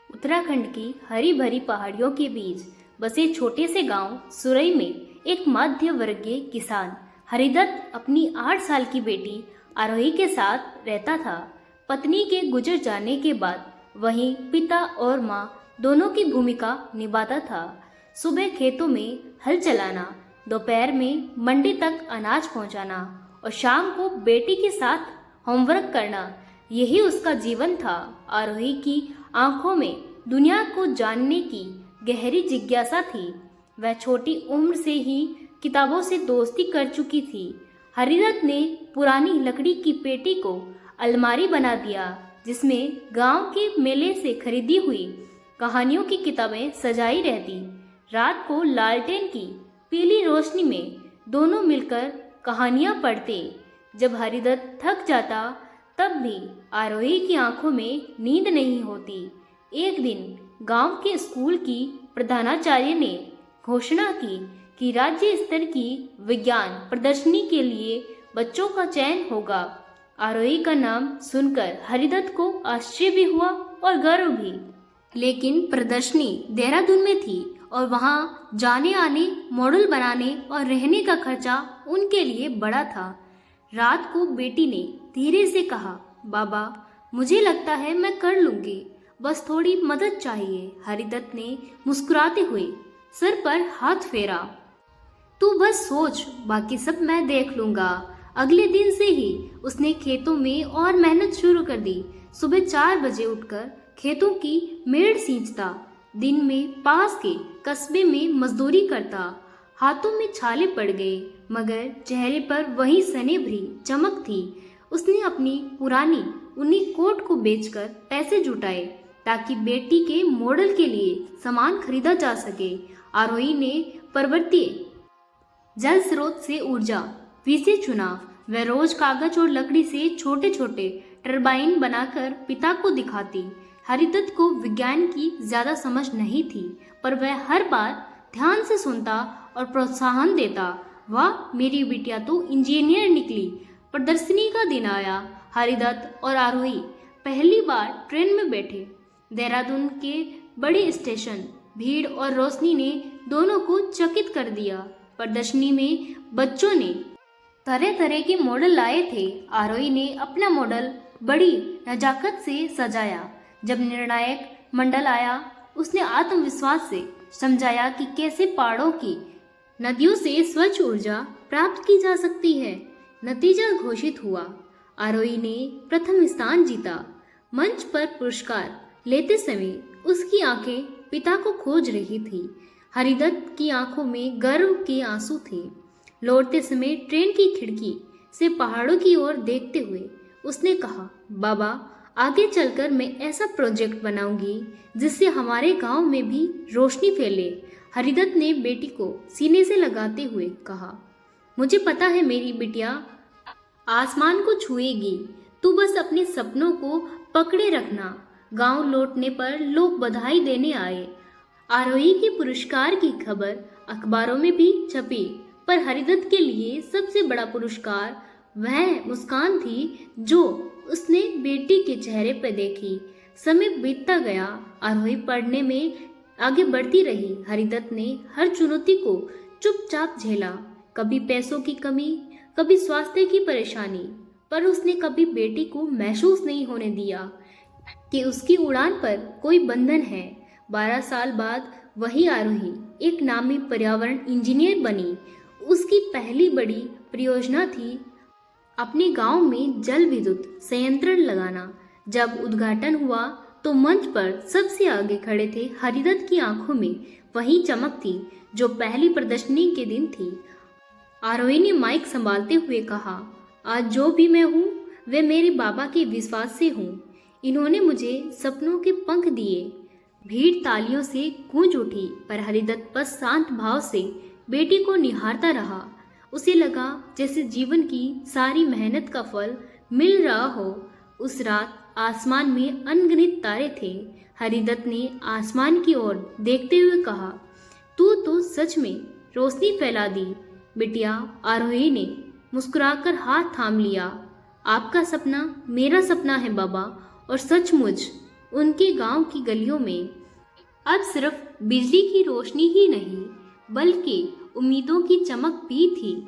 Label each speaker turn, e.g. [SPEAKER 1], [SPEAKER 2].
[SPEAKER 1] उत्तराखंड की हरी भरी पहाड़ियों के बीच बसे छोटे से गांव सुरई में एक मध्य वर्गीय किसान हरिदत्त अपनी 8 साल की बेटी आरोही के साथ रहता था। पत्नी के गुजर जाने के बाद वहीं पिता और माँ दोनों की भूमिका निभाता था। सुबह खेतों में हल चलाना, दोपहर में मंडी तक अनाज पहुंचाना और शाम को बेटी के साथ होमवर्क करना, यही उसका जीवन था। आरोही की आंखों में दुनिया को जानने की गहरी जिज्ञासा थी। वह छोटी उम्र से ही किताबों से दोस्ती कर चुकी थी। हरिदत्त ने पुरानी लकड़ी की पेटी को अलमारी बना दिया, जिसमें गांव के मेले से खरीदी हुई कहानियों की किताबें सजाई रहती। रात को लालटेन की पीली रोशनी में दोनों मिलकर कहानियां पढ़ते। जब हरिदत्त थक जाता तब भी आरोही की आंखों में नींद नहीं होती। एक दिन गांव के स्कूल की प्रधानाचार्य ने घोषणा की कि राज्य स्तर की विज्ञान प्रदर्शनी के लिए बच्चों का चयन होगा। आरोही का नाम सुनकर हरिदत्त को आश्चर्य भी हुआ और गर्व भी। लेकिन प्रदर्शनी देहरादून में थी और वहां जाने आने, मॉडल बनाने और रहने का खर्चा उनके लिए बड़ा था। रात को बेटी ने धीरे से कहा, बाबा मुझे लगता है मैं कर लूंगी, बस थोड़ी मदद चाहिए। हरिदत्त ने मुस्कुराते हुए सर पर हाथ फेरा। तू बस सोच, बाकी सब मैं देख लूंगा। अगले दिन से ही उसने खेतों में और मेहनत शुरू कर दी। सुबह 4 बजे उठकर खेतों की मेड़ सींचता, दिन में पास के कस्बे में मजदूरी करता। हाथों में छाले पड़ गए, मगर चेहरे पर वही सने भरी चमक थी। उसने अपनी पुरानी ऊनी कोट को बेचकर पैसे जुटाए ताकि बेटी के मॉडल के लिए सामान खरीदा जा सके। आरोही ने पर्वतीय जल स्रोत से ऊर्जा विषय चुना। वह रोज कागज और लकड़ी से छोटे छोटे टरबाइन बनाकर पिता को दिखाती। हरिदत्त को विज्ञान की ज्यादा समझ नहीं थी, पर वह हर बार ध्यान से सुनता और प्रोत्साहन देता। वाह, मेरी बिटिया तो इंजीनियर निकली। प्रदर्शनी का दिन आया। हरिदत्त और आरोही पहली बार ट्रेन में बैठे। देहरादून के बड़े स्टेशन, भीड़ और रोशनी ने दोनों को चकित कर दिया। प्रदर्शनी में बच्चों ने तरह तरह के मॉडल लाए थे। आरोही ने अपना मॉडल बड़ी नजाकत से सजाया। जब निर्णायक मंडल आया, उसने आत्मविश्वास से समझाया कि कैसे पहाड़ों की नदियों से स्वच्छ ऊर्जा प्राप्त की जा सकती है। नतीजा घोषित हुआ। आरोही ने प्रथम स्थान जीता। मंच पर पुरस्कार लेते समय उसकी आंखें पिता को खोज रही थी। हरिदत्त की आंखों में गर्व के आंसू थे। लौटते समय ट्रेन की खिड़की से पहाड़ों की ओर देखते हुए उसने कहा, बाबा आगे चलकर मैं ऐसा प्रोजेक्ट बनाऊंगी जिससे हमारे गांव में भी रोशनी फैले। हरिदत्त ने बेटी को सीने से लगाते हुए कहा, मुझे पता है मेरी बिटिया आसमान को छुएगी, तू बस अपने सपनों को पकड़े रखना। गांव लौटने पर लोग बधाई देने आए। आरोही के पुरस्कार की खबर अखबारों में भी छपी, पर हरिदत्त के लिए सबसे बड़ा पुरस्कार वह मुस्कान थी जो उसने बेटी के चेहरे पर देखी। समय बीतता गया। आरोही पढ़ने में आगे बढ़ती रही। हरिदत्त ने हर चुनौती को चुपचाप झेला, कभी पैसों की कमी, कभी स्वास्थ्य की परेशानी, पर उसने कभी बेटी को महसूस नहीं होने दिया कि उसकी उड़ान पर कोई बंधन है। 12 साल बाद वही आरोही एक नामी पर्यावरण इंजीनियर बनी। उसकी पहली बड़ी परियोजना थी अपने गांव में जल विद्युत संयंत्र लगाना। जब उद्घाटन हुआ तो मंच पर सबसे आगे खड़े थे हरिदत्त की आंखों में वही चमक थी जो पहली प्रदर्शनी के दिन थी। आरोही ने माइक संभालते हुए कहा, आज जो भी मैं हूँ वे मेरे बाबा के विश्वास से हूँ। इन्होंने मुझे सपनों के पंख दिए। भीड़ तालियों से गूंज उठी, पर हरिदत्त बस शांत भाव से बेटी को निहारता रहा। उसे लगा जैसे जीवन की सारी मेहनत का फल मिल रहा हो। उस रात आसमान में अनगिनत तारे थे। हरिदत्त ने आसमान की ओर देखते हुए कहा, तू तो सच में रोशनी फैला दी बिटिया। आरोही ने मुस्कुराकर हाथ थाम लिया। आपका सपना मेरा सपना है बाबा, और सचमुच उनके गांव की गलियों में अब सिर्फ बिजली की रोशनी ही नहीं, बल्कि उम्मीदों की चमक भी थी।